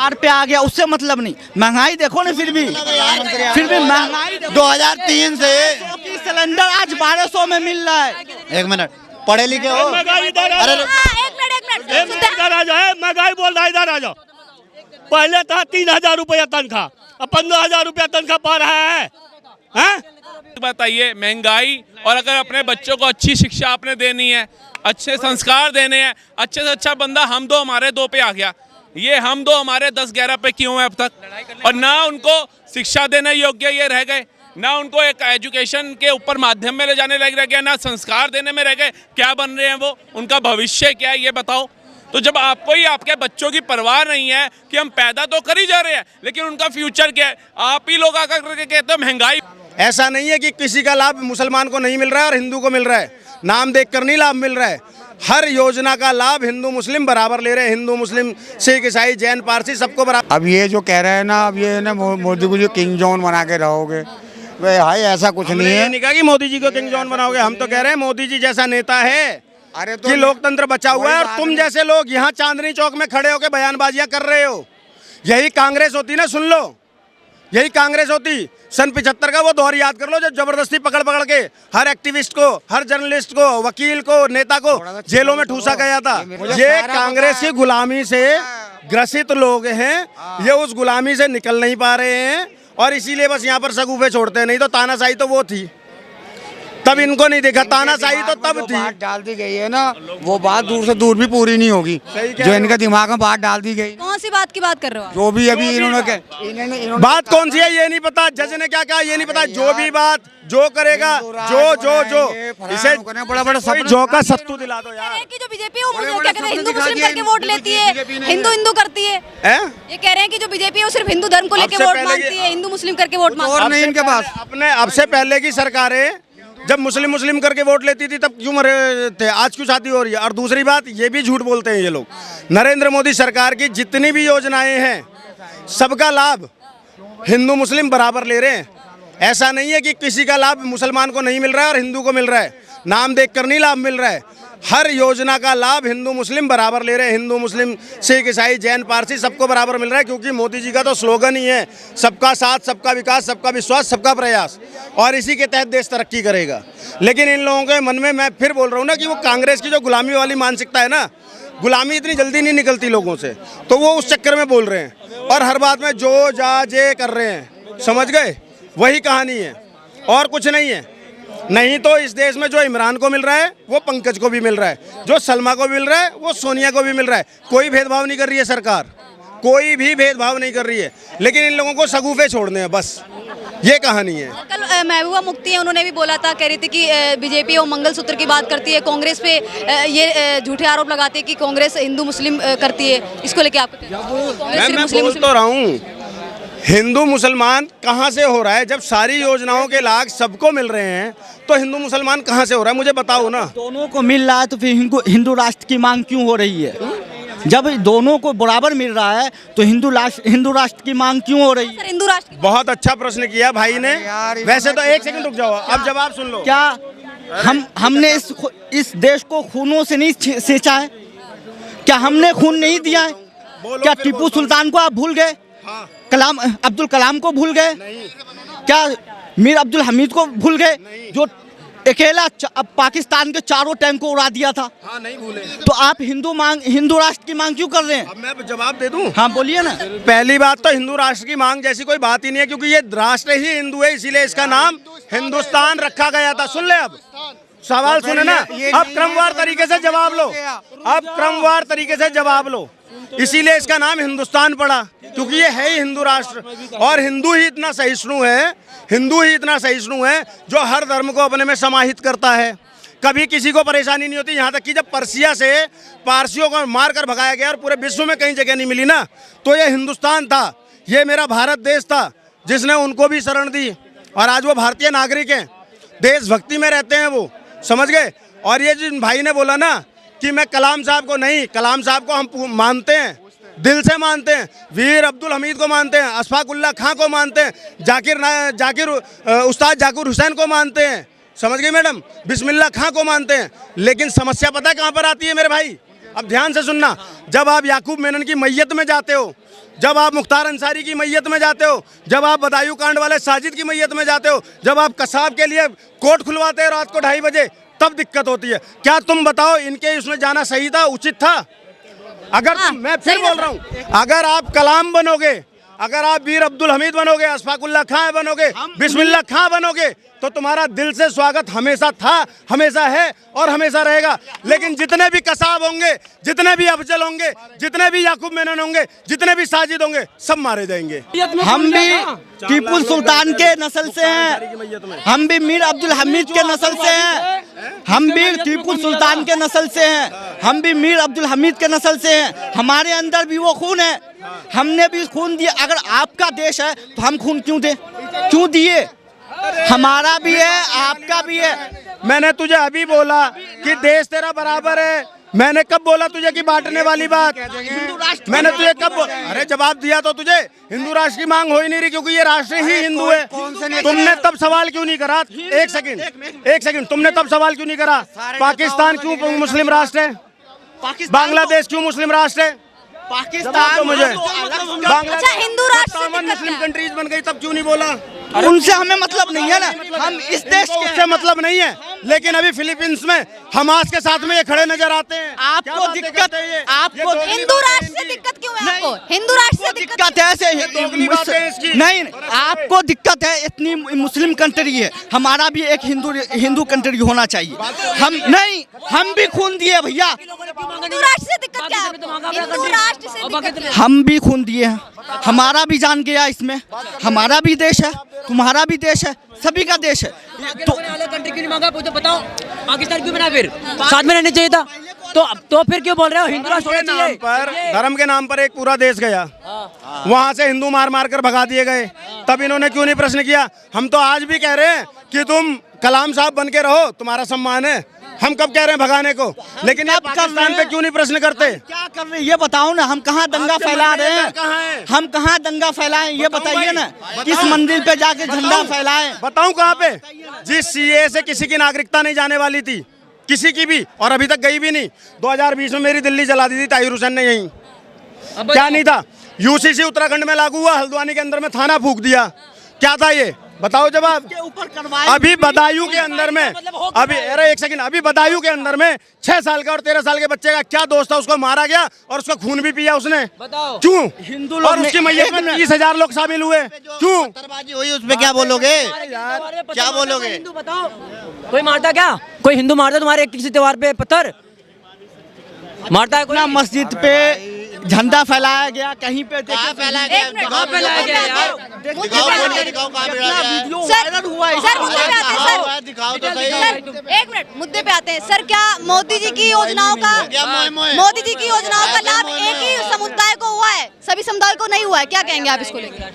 4 पे आ गया, उससे मतलब नहीं। महंगाई देखो ना, फिर भी महंगाई 2003 से की सिलेंडर आज 1200 में मिल रहा है। एक मिनट, पढ़े लिखे हो? महंगाई इधर अरे इधर आ जाए, महंगाई बोल रहा है इधर आ जाओ। पहले था 3000 रुपया तनख्वाह, अब 15,000 रुपया तनख्वाह पा रहा है, हैं? बताइए महंगाई, और अगर अपने बच्चों को अच्छी शिक्षा आपने देनी है, अच्छे संस्कार देने हैं, अच्छे से अच्छा बंदा हम दो हमारे दो पे आ गया, ये हम दो हमारे 10-11 पे क्यों है अब तक? और ना उनको शिक्षा देने योग्य ये रह गए, ना उनको एक एजुकेशन के ऊपर माध्यम में ले जाने लग रह गया, ना संस्कार देने में रह गए। क्या बन रहे हैं वो, उनका भविष्य क्या है ये बताओ। तो जब आपको ही आपके बच्चों की परवाह नहीं है कि हम पैदा तो कर ही जा रहे हैं, लेकिन उनका फ्यूचर क्या है, आप ही लोग आकर करके कहते हो महंगाई। ऐसा नहीं है कि किसी का लाभ मुसलमान को नहीं मिल रहा है और हिंदू को मिल रहा है, नाम देखकर नहीं लाभ मिल रहा है। हर योजना का लाभ हिंदू मुस्लिम बराबर ले रहे हैं, हिंदू मुस्लिम सिख ईसाई जैन पारसी सबको बराबर। अब ये जो कह रहे हैं ना, अब ये ना मोदी को जो किंग जॉन बना के रहोगे, भाई ऐसा कुछ नहीं है। नहीं कहा कि मोदी जी को किंग जॉन बनाओगे, हम तो कह रहे हैं मोदी जी जैसा नेता है अरे तो कि लोकतंत्र बचा हुआ है, और तुम जैसे लोग यहाँ चांदनी चौक में खड़े होकर बयानबाजियां कर रहे हो। यही कांग्रेस होती ना, सुन लो, यही कांग्रेस होती सन 75 का वो दौर याद कर लो, जब जबरदस्ती पकड़ पकड़ के हर एक्टिविस्ट को, हर जर्नलिस्ट को, वकील को, नेता को जेलों में ठूसा गया था। ये कांग्रेस की गुलामी से ग्रसित लोग हैं, ये उस गुलामी से निकल नहीं पा रहे हैं, और इसीलिए बस यहाँ पर सगुफे छोड़ते हैं। नहीं तो तानाशाही तो वो थी, तब इनको नहीं देखा, तानाशाही तो तब थी। बात डाल दी गई है ना, वो बात दूर से दूर भी पूरी नहीं होगी जो इनके दिमाग में बात डाल दी गई। कौन सी बात की बात कर रहे हो आप? जो भी अभी इन्होंने बात कौन सी है ये नहीं पता, जज ने क्या कहा ये नहीं पता। जो भी बात जो करेगा, जो इसे बड़ा बड़ा कोई जो का सत्तू दिला दो कह यार। रहे हैं कि जो बीजेपी है वो क्या कहते हैं, हिंदू मुस्लिम करके वोट लेती है, हिंदू हिंदू करती है। ये कह रहे हैं कि जो बीजेपी है वो सिर्फ हिंदू धर्म को लेकर वोट मांगती है, हिंदू मुस्लिम करके वोट मांगती है। और नहीं इनके पास। अपने अब से पहले की सरकारें जब मुस्लिम मुस्लिम करके वोट लेती थी तब क्यों मरे थे, आज क्यों शादी हो रही है। और दूसरी बात, ये भी झूठ बोलते हैं ये लोग। नरेंद्र मोदी सरकार की जितनी भी योजनाएं हैं सबका लाभ हिंदू मुस्लिम बराबर ले रहे हैं। ऐसा नहीं है कि किसी का लाभ मुसलमान को नहीं मिल रहा है और हिंदू को मिल रहा है, नाम देखकर नहीं लाभ मिल रहा है। हर योजना का लाभ हिंदू मुस्लिम बराबर ले रहे हैं, हिंदू मुस्लिम सिख ईसाई जैन पारसी सबको बराबर मिल रहा है, क्योंकि मोदी जी का तो स्लोगन ही है सबका साथ, सबका विकास, सबका विश्वास, सबका प्रयास, और इसी के तहत देश तरक्की करेगा। लेकिन इन लोगों के मन में, मैं फिर बोल रहा हूँ ना, कि वो कांग्रेस की जो गुलामी वाली मानसिकता है ना, गुलामी इतनी जल्दी नहीं निकलती लोगों से, तो वो उस चक्कर में बोल रहे हैं और हर बात में जो जा जे कर रहे हैं, समझ गए। वही कहानी है और कुछ नहीं है। नहीं तो इस देश में जो इमरान को मिल रहा है वो पंकज को भी मिल रहा है, जो सलमा को मिल रहा है वो सोनिया को भी मिल रहा है। कोई भेदभाव नहीं कर रही है सरकार, कोई भी भेदभाव नहीं कर रही है, लेकिन इन लोगों को सगुफे छोड़ने हैं, बस ये कहानी है। कल महबूबा मुफ्ती है, उन्होंने भी बोला था, कह रही थी कि बीजेपी वो मंगलसूत्र की बात करती है, कांग्रेस पे ये झूठे आरोप लगाते हैं कि कांग्रेस हिंदू मुस्लिम करती है। इसको लेके आप मैं बोल तो रहा हूँ, हिंदू मुसलमान कहाँ से हो रहा है? जब सारी योजनाओं के लाभ सबको मिल रहे हैं तो हिंदू मुसलमान कहाँ से हो रहा है, मुझे बताओ ना। दोनों को मिल रहा है तो फिर हिंदू राष्ट्र की मांग क्यों हो रही है? जब दोनों को बराबर मिल रहा है तो हिंदू राष्ट्र की मांग क्यों हो रही है? हिंदू राष्ट्र बहुत अच्छा प्रश्न किया भाई ने। वैसे तो एक सेकंड रुक जाओ, अब जवाब सुन लो। क्या हमने इस देश को खूनों से नहीं सेंचा है? क्या हमने खून नहीं दिया है? क्या टीपू सुल्तान को आप भूल गए? अब्दुल कलाम को भूल गए? क्या मीर अब्दुल हमीद को भूल गए, जो अकेला अब पाकिस्तान के चारों टैंक को उड़ा दिया था? हाँ, नहीं भूले। तो आप हिंदू राष्ट्र की मांग क्यों कर रहे हैं? अब मैं जवाब दे दूं? हाँ बोलिए ना। पहली बात तो हिंदू राष्ट्र की मांग जैसी कोई बात ही नहीं है, क्योंकि ये राष्ट्र ही हिंदू है, इसीलिए इसका नाम हिंदुस्तान रखा गया था। सुन ले, अब सवाल सुने ना, अब क्रमवार तरीके से जवाब लो, अब क्रमवार तरीके से जवाब लो। इसीलिए इसका नाम हिंदुस्तान पड़ा, क्योंकि ये है ही हिंदू राष्ट्र, और हिंदू ही इतना सहिष्णु है, हिंदू ही इतना सहिष्णु है जो हर धर्म को अपने में समाहित करता है। कभी किसी को परेशानी नहीं होती। यहाँ तक कि जब पर्सिया से पारसियों को मार कर भगाया गया और पूरे विश्व में कहीं जगह नहीं मिली ना, तो ये हिंदुस्तान था, ये मेरा भारत देश था जिसने उनको भी शरण दी, और आज वो भारतीय नागरिक हैं, देशभक्ति में रहते हैं वो, समझ गए। और ये जिन भाई ने बोला ना कि मैं कलाम साहब को नहीं, कलाम साहब को हम मानते हैं, दिल से मानते हैं, वीर अब्दुल हमीद को मानते हैं, अशफाकुल्ला खां को मानते हैं, उस्ताद जाकिर हुसैन को मानते हैं, समझ गई मैडम, बिस्मिल्लाह खां को मानते हैं। लेकिन समस्या पता है कहाँ पर आती है मेरे भाई? अब ध्यान से सुनना, जब आप याकूब मेनन की मैयत में जाते हो, जब आप मुख्तार अंसारी की मैयत में जाते हो, जब आप बदायूं कांड वाले साजिद की मैयत में जाते हो, जब आप कसाब के लिए कोर्ट खुलवाते हो रात को 2:30 बजे, तब दिक्कत होती है। क्या तुम बताओ, इनके उसमें जाना सही था, उचित था? अगर मैं फिर बोल रहा हूँ, अगर आप कलाम बनोगे, अगर आप वीर अब्दुल हमीद बनोगे, अशफाकुल्ला खां बनोगे, बिस्मिल्लाह खां बनोगे, तो तुम्हारा दिल से स्वागत हमेशा था, हमेशा है और हमेशा रहेगा। लेकिन जितने भी कसाब होंगे, जितने भी अफजल होंगे, जितने भी याकूब मेनन होंगे, जितने भी साजिद होंगे, सब मारे जाएंगे। हम भी टीपू सुल्तान के नस्ल से हैं, हम भी मीर अब्दुल हमीद के नस्ल से हैं, हम भी टीपू सुल्तान के नस्ल से हैं, हम भी मीर अब्दुल हमीद के नस्ल से हैं। हमारे अंदर भी वो खून है, हमने भी खून दिया। अगर आपका देश है तो हम खून क्यों दें? क्यों दिए? हमारा भी है, आपका भी है। मैंने तुझे अभी बोला कि देश तेरा बराबर है। मैंने कब बोला तुझे कि बांटने वाली बात? मैंने तुझे कब अरे जवाब दिया तो तुझे हिंदू राष्ट्र की मांग हो ही नहीं रही, क्योंकि ये राष्ट्र ही हिंदू है। तुमने तब सवाल क्यों नहीं करा? एक सेकंड, तुमने तब सवाल क्यों नहीं करा? पाकिस्तान क्यों मुस्लिम राष्ट्र है? बांग्लादेश क्यों मुस्लिम राष्ट्र है? पाकिस्तान तो मुझे अच्छा, हिंदू राष्ट्र से दिक्कत मुस्लिम क्या है? कंट्रीज बन गई, तब क्यों नहीं बोला? उनसे हमें मतलब नहीं है ना, हम इस देश के उससे मतलब नहीं है। लेकिन अभी फिलीपींस में हमास के साथ में ये खड़े नजर आते हैं। आपको दिक्कत है, आपको हिंदू राष्ट्र से दिक्कत क्यों है आपको? हिंदू राष्ट्र से दिक्कत है ऐसे नहीं, आपको दिक्कत है, इतनी मुस्लिम कंट्री है, हमारा भी एक हिंदू कंट्री होना चाहिए। हम भी खून दिए भैया, हिंदू राष्ट्र से दिक्कत क्या है? हिंदू राष्ट्र से दिक्कत क्या है? हम भी खून दिए हैं, हमारा भी जान गया इसमें, हमारा भी देश है, तुम्हारा भी देश है, सभी का देश है। तो कंट्री क्यों नहीं मांगा? तो बताओ, पाकिस्तान क्यों बना? फिर साथ में रहना चाहिए था। तो फिर क्यों बोल रहे हो हिंदू राष्ट्र होना चाहिए? धर्म के नाम पर एक पूरा देश गया, वहां से हिंदू मार मार कर भगा दिए गए, तब इन्होंने क्यों नहीं प्रश्न किया? हम तो आज भी कह रहे हैं कि तुम कलाम साहब बन के रहो, तुम्हारा सम्मान है। हम कब कह रहे हैं भगाने को, लेकिन आप पाकिस्तान पे क्यों नहीं प्रश्न करते? क्या कर रहे हैं ये बताओ ना, हम कहाँ दंगा फैला रहे हैं? हम कहाँ दंगा फैलाएं ये बताइए ना, किस मंदिर पे जाके झंडा फैलाएं? बताऊं कहाँ पे? जिस सीए से किसी की नागरिकता नहीं जाने वाली थी, किसी की भी, और अभी तक गई भी नहीं। 2020 में मेरी दिल्ली जला दी थी ताहिर हुसैन ने, यहीं क्या नहीं था? यूसीसी उत्तराखंड में लागू हुआ, हल्द्वानी के अंदर में थाना फूंक दिया, क्या था ये? बताओ जवाब। अभी बदायूं के अंदर में, अभी अरे एक सेकंड, अभी बदायूं के अंदर में 6 साल का और 13 साल के बच्चे का क्या दोस्त था, उसको मारा गया और उसका खून भी पिया उसने। क्यों? हिंदू और उसकी मैयत में 30,000 लोग शामिल हुए, क्यों? पत्थरबाजी हुई, उस पे क्या बोलोगे? क्या बोलोगे? हिंदू बताओ, कोई मारता क्या? कोई हिंदू मारता तुम्हारे किसी त्योहार पे पत्थर मारता है? कोई ना मस्जिद पे झंडा फैलाया गया, कहीं पे कहाँ फैलाया गया? एक मिनट, दिखाओ, फैलाया गया यार। दिखाओ कहाँ फैलाया गया है? सर, मुद्दे पे आते हैं सर। दिखाओ तो सही। सर, एक मिनट, मुद्दे पे आते हैं सर। क्या मोदी जी की योजनाओं का मोदी जी की योजनाओं का लाभ एक ही समुदाय को हुआ है, सभी समुदाय को नहीं हुआ है? क्या कहेंगे आप इसको लेकर?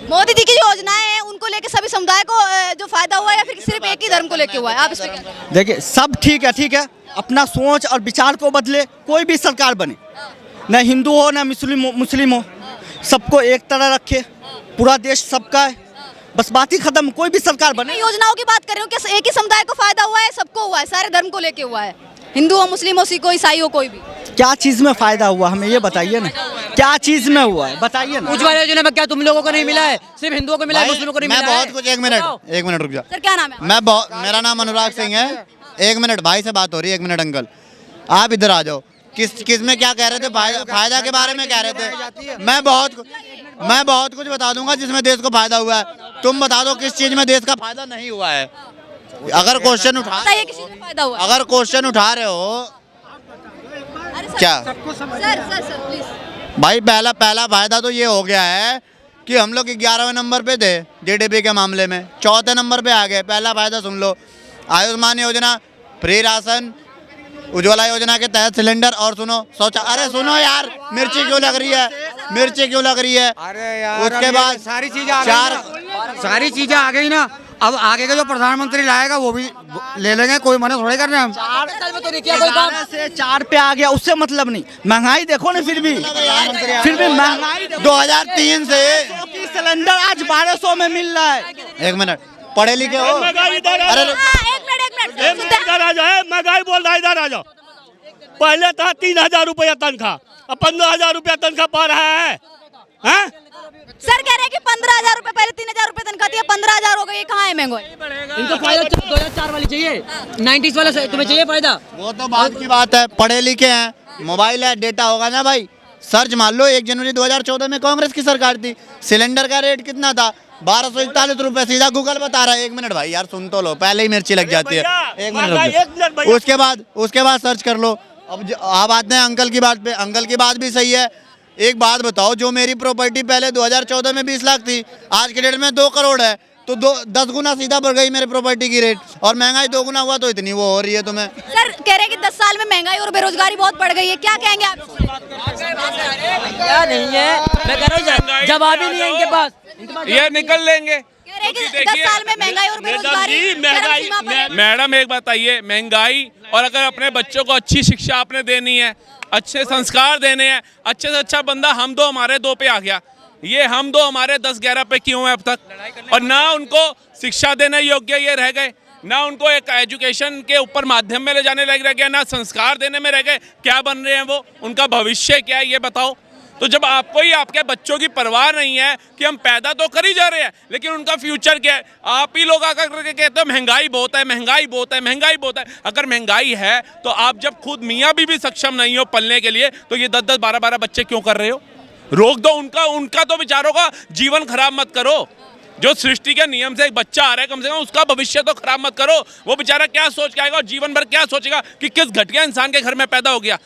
मोदी जी की जो योजनाएं हैं उनको लेकर सभी समुदाय को जो फायदा हुआ है, या फिर सिर्फ एक ही धर्म को लेकर हुआ है? आप इस पे क्या? देखिए, सब ठीक है, अपना सोच और विचार को बदले, कोई भी सरकार बने, न हिंदू हो न मुस्लिम हो, सबको एक तरह रखे, पूरा देश सबका है, बस बात ही खत्म। कोई भी सरकार बने। मैं योजनाओं की बात कर रही हूँ कि एक ही समुदाय को फायदा हुआ है, सबको हुआ है, सारे धर्म को लेके हुआ है, हिंदू हो, मुस्लिम हो, सिख हो, ईसाई हो, कोई भी। क्या चीज में फायदा हुआ हमें ये बताइए ना, क्या चीज में हुआ है बताइए ना। उज्ज्वला योजना में क्या तुम लोगों को नहीं मिला है? सिर्फ हिंदुओं को मिला है, मुस्लिमों को नहीं मिला मैं है? बहुत कुछ, एक मिनट रुक जा। सर क्या नाम है? मेरा नाम अनुराग सिंह है। एक मिनट, भाई से बात हो रही है, एक मिनट अंकल, आप इधर आ जाओ। किस में क्या कह रहे थे? फायदा के बारे में कह रहे थे। मैं बहुत कुछ बता दूंगा जिसमें देश को फायदा हुआ है। तुम बता दो किस चीज में देश का फायदा नहीं हुआ है। अगर क्वेश्चन बताइए किसी को फायदा हुआ है? अगर क्वेश्चन उठा रहे हो अरे सर, क्या? Sir please. भाई पहला फायदा तो ये हो गया है कि हम लोग 11वें नंबर पे थे जीडीपी के मामले में, 4थे नंबर पे आ गए। पहला फायदा सुन लो, आयुष्मान योजना, फ्री राशन, उज्ज्वला योजना के तहत सिलेंडर, और सुनो अरे सुनो यार, मिर्ची क्यों लग रही है? अरे यार, उसके अब बाद ये सारी चीजें आ गई ना। अब आगे का जो प्रधानमंत्री लाएगा वो भी ले लेंगे, कोई मना थोड़े कर रहे हैं हम। 11 से 4 पे आ गया, उससे मतलब नहीं। महंगाई देखो ना, फिर भी महंगाई 2003 से की सिलेंडर आज 1200 में मिल रहा है। एक मिनट, पढ़े लिखे हो? महंगाई इधर आ अरे जाओ। एक मिनट इधर आ जाओ, महंगाई बोल रहा है, इधर आ जाओ। पहले था 3,000 रुपया तनख्वाह, अब 15,000 रुपया तनख्वाह पा रहा है। सर कह रहे हैं कि 15,000 रुपए, पहले 3,000 रुपए तनख्वाह थी, 15,000 हो गई, ये कहाँ है महंगाई? इनको फायदा 2004 वाली चाहिए, 90s वाला तुम्हें चाहिए फायदा? वो तो बात की बात है, पढ़े लिखे हैं, मोबाइल है, डेटा होगा ना भाई। सर्च मान लो 1 जनवरी 2014 में कांग्रेस की सरकार थी, सिलेंडर का रेट कितना था? 1241 रुपए। सीधा गूगल बता रहा है। 1 मिनट भाई यार, सुन तो लो, पहले ही मिर्ची लग जाती है। 1 मिनट रुक जाओ। उसके बाद सर्च कर लो। अब आते हैं अंकल की बात पे। अंकल की बात भी सही है। एक बात बताओ, जो मेरी प्रॉपर्टी पहले 2014 में 20 लाख थी, आज के डेट में 2 करोड़ है, तो 10 गुना सीधा बढ़ गई मेरे प्रॉपर्टी की रेट। और महंगाई 2 गुना हुआ तो इतनी वो हो रही है तुम्हें। सर कह रहे हैं कि 10 साल में महंगाई और बेरोजगारी बहुत बढ़ गई है, क्या कहेंगे आप? क्या नहीं है, मैं कह रहा हूँ जवाब ही नहीं है इनके पास। ये निकल लेंगे। कह रहे हैं कि 10 साल में महंगाई और बेरोजगारी चरम सीमा पर है। मैडम एक बताइए, महंगाई और अगर अपने बच्चों को अच्छी शिक्षा आपने देनी है, अच्छे संस्कार देने हैं, अच्छे से अच्छा बंदा हम दो हमारे 2 पे आ गया। ये हम दो हमारे 10-11 पे क्यों है अब तक? और ना उनको शिक्षा देने योग्य ये रह गए, ना उनको एक एजुकेशन के ऊपर माध्यम में ले जाने लग रह गया, ना संस्कार देने में रह गए। क्या बन रहे हैं वो? उनका भविष्य क्या है ये बताओ। तो जब आपको ही आपके बच्चों की परवाह नहीं है कि हम पैदा तो कर ही जा रहे हैं, लेकिन उनका फ्यूचर क्या है? आप ही लोग आकर करके कहते हो महंगाई बहुत है, महंगाई बहुत है, महंगाई बहुत है। अगर महंगाई है तो आप जब खुद मियाँ भी सक्षम नहीं हो पलने के लिए, तो ये 10-10, 12-12 बच्चे क्यों कर रहे हो? रोक दो उनका तो बेचारों का जीवन खराब मत करो। जो सृष्टि के नियम से एक बच्चा आ रहा है, कम से कम उसका भविष्य तो खराब मत करो। वो बेचारा क्या सोच के आएगा और जीवन भर क्या सोचेगा कि किस घटिया इंसान के घर में पैदा हो गया।